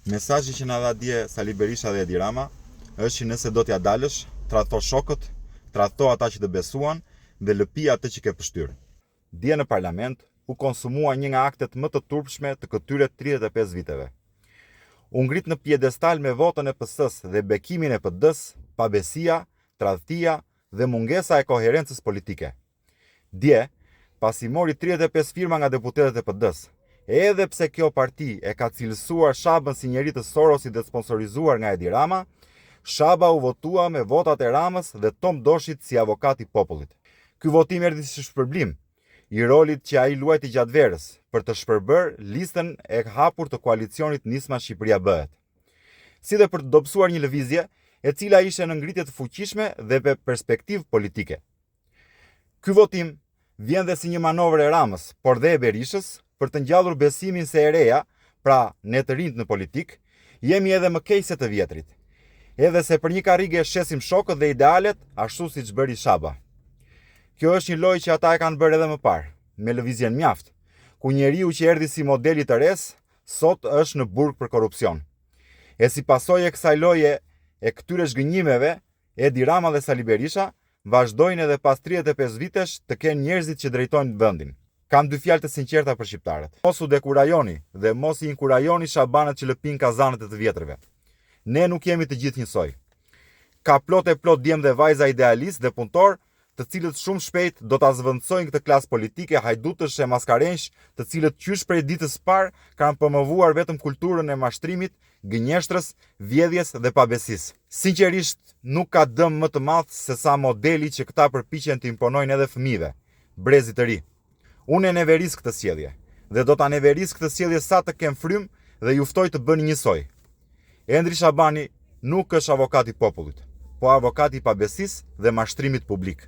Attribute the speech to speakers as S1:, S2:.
S1: Mesazhi që na dha dje Sali Berisha dhe Edi Rama është që nëse do t'ja dalësh, tradhto shokët, tradhto ata që të besuan dhe lëpi atë që ke pështyr. Dje në parlament u konsumua një nga aktet më të turpshme të këtyre 35 viteve. U ngrit në piedestal me votën e PS-s dhe bekimin e PD-s, pabesia, tradhtia dhe mungesa e koherencës politike. Dje, pasi mori 35 firma nga deputetët e PD-s, edhe pse kjo parti e ka cilësuar Shabën si njeri të Sorosit dhe sponsorizuar nga Edi Rama, Shaba u votua me votat e Ramës dhe Tom Doshit si avokat i popullit. Ky votim erdhi si shpërblim i rolit që ai luajti gjatë verës për të shpërbërë listën e hapur të koalicionit Nisma Shqipëria Bëhet. Si dhe për të dobësuar një lëvizje e cila ishte në ngritje të fuqishme dhe me perspektivë politike. Ky votim vjen dhe si një manovër e Ramës, por dhe e Berishës, për të ngjallur besimin se e reja, pra ne të rinjt në politik, jemi edhe më keq se të vjetrit. Edhe se për një karrige shesim shokët dhe idealet, ashtu siç bëri Shaba. Kjo është një lojë që ata e kanë bërë edhe më parë, me lëvizjen mjaft, ku njeriu që erdhi si model i të res, sot është në burg për korrupsion. E si pasojë e kësaj loje e këtyre zhgënjimeve, Edi Rama dhe Sali Berisha vazhdojnë edhe pas 35 vitesh të kenë njerëzit që drejtojnë vendin. Kam dy fjalë të sinqerta për shqiptarët. Mos u dekurajoni dhe mos i inkurajoni shabanët që lëpin kazanët e të vjetërve. Ne nuk jemi të gjithë njësoj. Ka plot e plot djem dhe vajza idealist dhe punëtor, të cilët shumë shpejt do ta zvendçojnë këtë klasë politike hajdutësh e maskarenjsh, të cilët qysh prej ditës parë kanë promovuar vetëm kulturën e mashtrimit, gënjeshtrës, vjedhjes dhe pabesisë. Sinqerisht, nuk ka dëm më të madh se sa modeli që këta përpiqen të imponojnë edhe fëmijëve, brezit të ri. Unë e neveris këtë sjellje dhe do ta neveris këtë sjellje sa të kem frym dhe ju ftoj të bëni njësoj. Endri Shabani nuk është avokat i popullit, po avokat i pabesisë dhe mashtrimit publik.